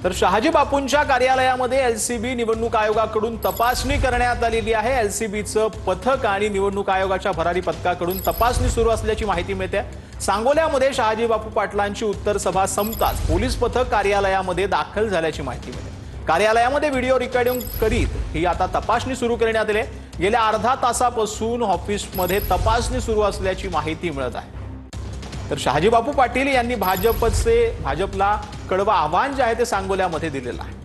तर शहाजी बापूंच्या कार्यालयामध्ये एलसीबी निवडणूक आयोगाकडून तपासणी करण्यात आलेली आहे। एलसीबीचं पथक आणि निवडणूक आयोगाच्या भरारी पथकाकडून तपासणी सुरू असल्याची माहिती मिळते। सांगोल्यामध्ये शहाजी बापू पाटलांची उत्तर सभा संपताच पोलीस पथक कार्यालयामध्ये दाखल झाल्याची माहिती मिळते। कार्यालयामध्ये व्हिडिओ रेकॉर्डिंग करीत ही आता तपासणी सुरू करण्यात आली। गेल्या अर्धा तासापासून ऑफिसमध्ये तपासणी सुरू असल्याची माहिती मिळत आहे। तर शहाजी बापू पाटील यांनी भाजपला कडवं आव्हान जे आहे ते सांगोल्यामध्ये दिलेलं आहे।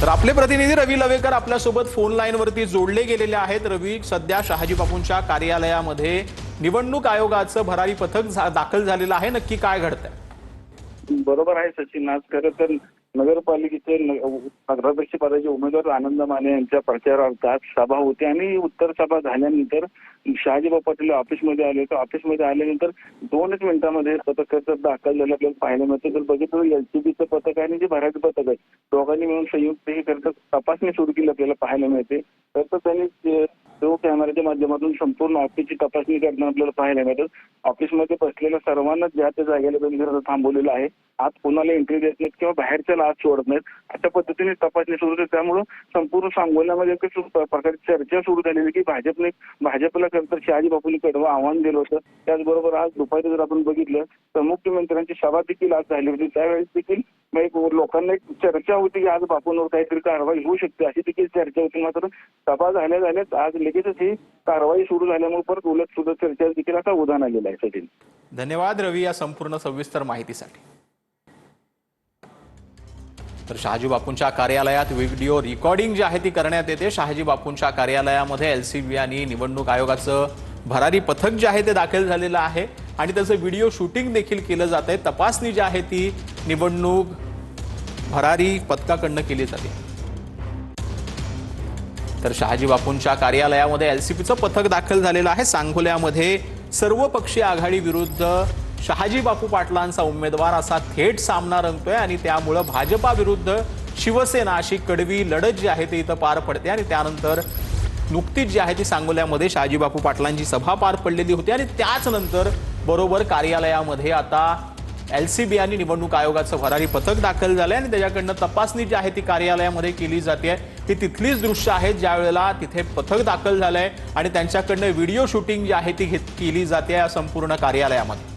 तर आपले प्रतिनिधी रवी लवेकर आपल्यासोबत फोन लाईन वरती जोडले गेलेले आहेत। रवी, सध्या शहाजी बापूंच्या कार्यालयामध्ये निवडणूक आयोगाचं भरारी पथक दाखल झालेलं आहे, नक्की काय घडतंय? बरोबर आहे सचिन। आज खरं तर नगरपालिकेचे नगराध्यक्ष पदाचे उमेदवार आनंद माने यांच्या प्रचारार्थ आज सभा होती आणि उत्तर सभा झाल्यानंतर शहाजी बापू पाटील ऑफिसमध्ये आले। तर ऑफिसमध्ये आल्यानंतर 2 मिनिटांमध्ये पथक दाखल झालं आपल्याला पाहायला मिळतं। तर बघितलं एलसीबीचं पथक आणि जे भरारी पथक आहे दोघांनी मिळून संयुक्त हे करता तपासणी सुरू केली आपल्याला पाहायला मिळते। तर त्यांनी कॅमेऱ्याच्या माध्यमातून संपूर्ण ऑफिसची तपासणी करताना आपल्याला पाहायला मिळतं। ऑफिसमध्ये बसलेल्या सर्वांना ज्या त्या जागेला त्यांनी थांबवलेलं आहे। आत कोणाला एंट्री देत नाहीत किंवा बाहेरच्याला आत सोडत नाहीत, अशा पद्धतीने तपासणी सुरू होते। त्यामुळे संपूर्ण सांगोल्यामध्ये एक प्रकारची चर्चा सुरू झालेली की भाजपला खरं शहाजी बापूंनी कडवं आव्हान दिलं होतं। त्याचबरोबर आज दुपारी जर आपण बघितलं तर मुख्यमंत्र्यांची सभा देखील आज झाली होती। त्यावेळेस देखील लोकांना एक चर्चा होती की आज बापूंवर काहीतरी कारवाई होऊ शकते, अशी देखील चर्चा होती। मात्र सभा झाल्याच आज लगेचच ही कारवाई सुरू झाल्यामुळे परत उलट सुद्धा चर्चा देखील आता उधाण आलेला आहे। सचिन, धन्यवाद रवी या संपूर्ण सविस्तर माहितीसाठी। तर शहाजी बापूंच्या कार्यालयात व्हिडिओ रेकॉर्डिंग जी आहे ती करण्यात येते। शहाजी बापूंच्या कार्यालयामध्ये एलसीबी आणि निवडणूक आयोगाचं भरारी पथक जे आहे ते दाखल झालेलं आहे आणि त्याचं व्हिडिओ शूटिंग देखील केलं जात आहे। तपासणी जी आहे ती निवडणूक भरारी पथकाकडून केली जाते। तर शहाजी बापूंच्या कार्यालयामध्ये एलसीबीचं पथक दाखल झालेलं आहे। सांगोल्यामध्ये सर्वपक्षीय आघाडी विरुद्ध शहाजी बापू पाटलांचा उमेदवार असा थेट सामना रंगतोय आणि त्यामुळे भाजपा विरुद्ध शिवसेना अशी कडवी लढत जी आहे ती इथं पार पडते। आणि त्यानंतर नुकतीच जी आहे ती सांगोल्यामध्ये शहाजी बापू पाटलांची सभा पार पडलेली होती आणि त्याच नंतर बरोबर कार्यालयामध्ये आता एलसीबी आणि निवडणूक आयोगाचं भरारी पथक दाखल झालंय आणि त्याच्याकडनं तपासणी जी आहे ती कार्यालयामध्ये केली जाते। ही तिथलीच दृश्य आहेत ज्या वेळेला तिथे पथक दाखल झालंय आणि त्यांच्याकडनं व्हिडिओ शूटिंग जी आहे ती केली जाते या संपूर्ण कार्यालयामध्ये।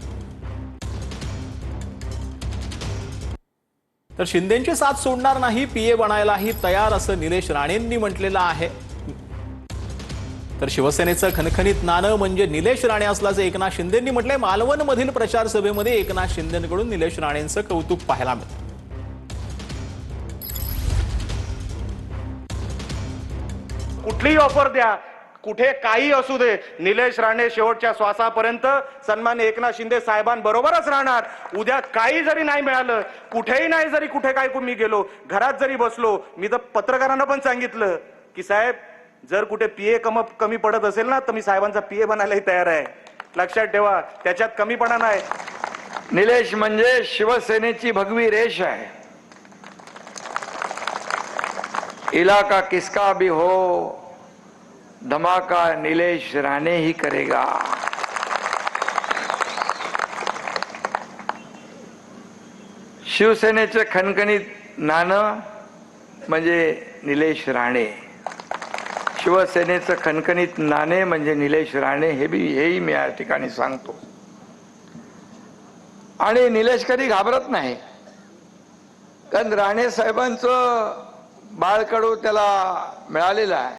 तर शिंदेंची साथ सोडणार नाही, पीए बनायलाही तयार असं निलेश राणेंनी म्हटलेलं आहे। तर शिवसेनेचं खणखणीत नाणं म्हणजे निलेश राणे असल्याचं एकनाथ शिंदेंनी म्हटलंय। मालवणमधील प्रचार सभेमध्ये एकनाथ शिंदेंकडून निलेश राणेंचं कौतुक पाहायला मिळतं। कुठलीही ऑफर द्या, कुठे काही असू दे, निलेश राणे शेवटच्या श्वासापर्यंत सन्मान्य एकनाथ शिंदे साहेबांबरोबरच राहणार। उद्या काही जरी नाही मिळालं, कुठेही नाही, जरी कुठे काय मी गेलो, घरात जरी बसलो, मी तर पत्रकारांना पण सांगितलं की साहेब जर कुठे पीए कमी पडत असेल ना तर मी साहेबांचा पीए बनायलाही तयार आहे। लक्षात ठेवा, त्याच्यात कमीपणा नाही। निलेश म्हणजे शिवसेनेची भगवी रेष आहे। इलाका किसका भी हो, धमाका निलेश राणे ही करेगा। शिवसेनेचे खणखणीत नाणं म्हणजे निलेश राणे, शिवसेनेचं खणखणीत नाणे म्हणजे निलेश राणे, हेही मी या ठिकाणी सांगतो। आणि निलेश कधी घाबरत नाही, कारण राणे साहेबांचं बाळकडू त्याला मिळालेलं आहे।